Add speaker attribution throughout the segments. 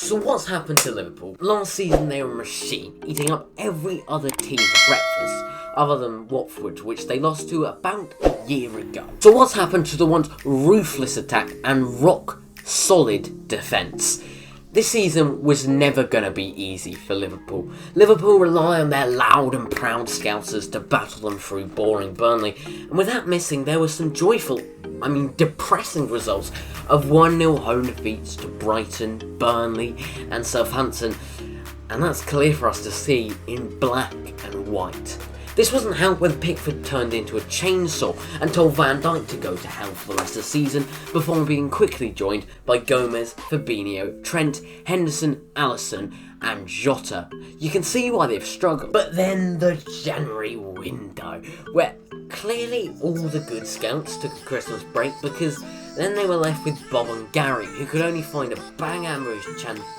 Speaker 1: So what's happened to Liverpool? Last season they were a machine, eating up every other team for breakfast, other than Watford, which they lost to about a year ago. So what's happened to the once ruthless attack and rock solid defence? This season was never going to be easy for Liverpool. Liverpool rely on their loud and proud scousers to battle them through boring Burnley, and with that missing there were some joyful, depressing results of 1-0 home defeats to Brighton, Burnley and Southampton, and that's clear for us to see in black and white. This wasn't helped when Pickford turned into a chainsaw and told Van Dijk to go to hell for the rest of the season before being quickly joined by Gomez, Fabinho, Trent, Henderson, Alisson and Jota. You can see why they've struggled. But then the January window, where clearly all the good scouts took a Christmas break because then they were left with Bob and Gary, who could only find a bang-average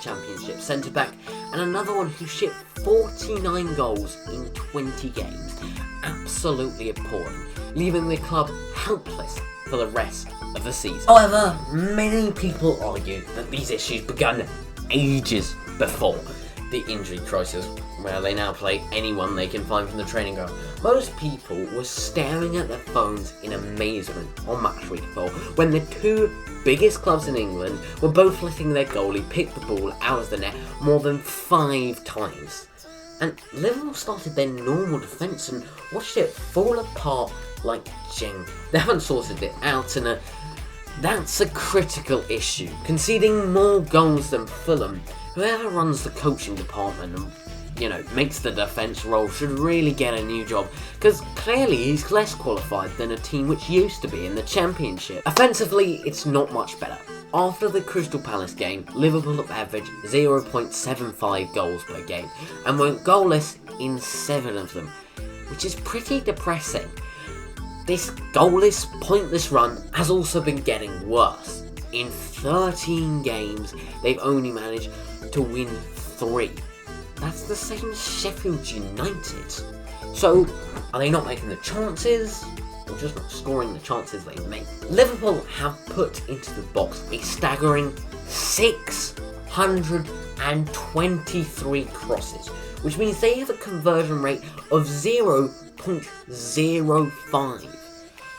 Speaker 1: championship centre-back and another one who shipped 49 goals in 20 games. Absolutely appalling, leaving the club helpless for the rest of the season. However, many people argue that these issues began ages before the injury crisis, where they now play anyone they can find from the training ground. Most people were staring at their phones in amazement on match week 4 when the two biggest clubs in England were both letting their goalie pick the ball out of the net more than 5 times. And Liverpool started their normal defence and watched it fall apart like Jenga. They haven't sorted it out, and that's a critical issue. Conceding more goals than Fulham, whoever runs the coaching department and makes the defence roll should really get a new job, because clearly he's less qualified than a team which used to be in the Championship. Offensively, it's not much better. After the Crystal Palace game, Liverpool averaged 0.75 goals per game and went goalless in 7 of them, which is pretty depressing. This goalless, pointless run has also been getting worse. In 13 games, they've only managed to win 3. That's the same as Sheffield United. So, are they not making the chances, or just not scoring the chances they make? Liverpool have put into the box a staggering 623 crosses, which means they have a conversion rate of 0.05.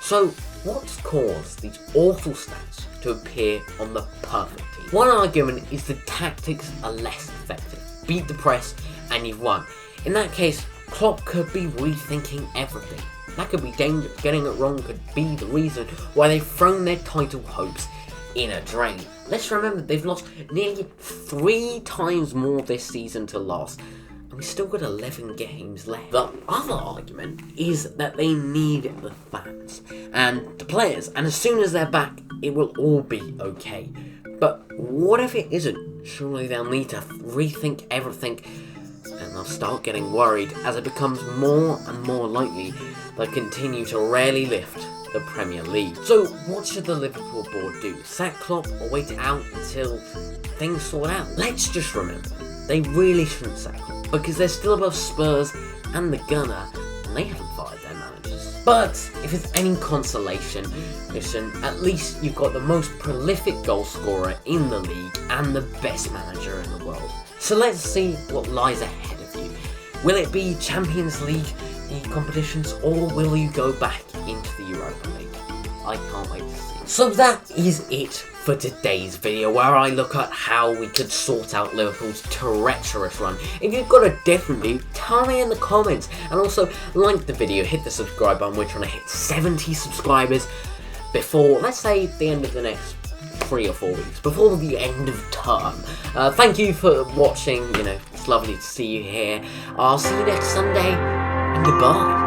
Speaker 1: So, what's caused these awful stats to appear on the perfect team? One argument is the tactics are less effective. Beat the press and you've won. In that case, Klopp could be rethinking everything. That could be dangerous. Getting it wrong could be the reason why they've thrown their title hopes in a drain. Let's remember they've lost nearly 3 times more this season to last, and we've still got 11 games left. The other argument is that they need the fans and the players, and as soon as they're back, it will all be okay. But what if it isn't? Surely they'll need to rethink everything, and they'll start getting worried as it becomes more and more likely they'll continue to rarely lift the Premier League. So what should the Liverpool board do? Sack Klopp or wait it out until things sort out? Let's just remember, they really shouldn't sack Klopp because they're still above Spurs and the Gunner, and they haven't fired their managers. But if it's any consolation, listen, at least you've got the most prolific goal scorer in the league and the best manager in the world. So let's see what lies ahead of you. Will it be Champions League competitions, or will you go back into the Europa League? I can't wait to see. So that is it for today's video, where I look at how we could sort out Liverpool's treacherous run. If you've got a different view, tell me in the comments, and also like the video, hit the subscribe button. We're trying to hit 70 subscribers before, let's say, the end of the next 3 or 4 weeks, before the end of term. Thank you for watching. It's lovely to see you here. I'll see you next Sunday, and goodbye.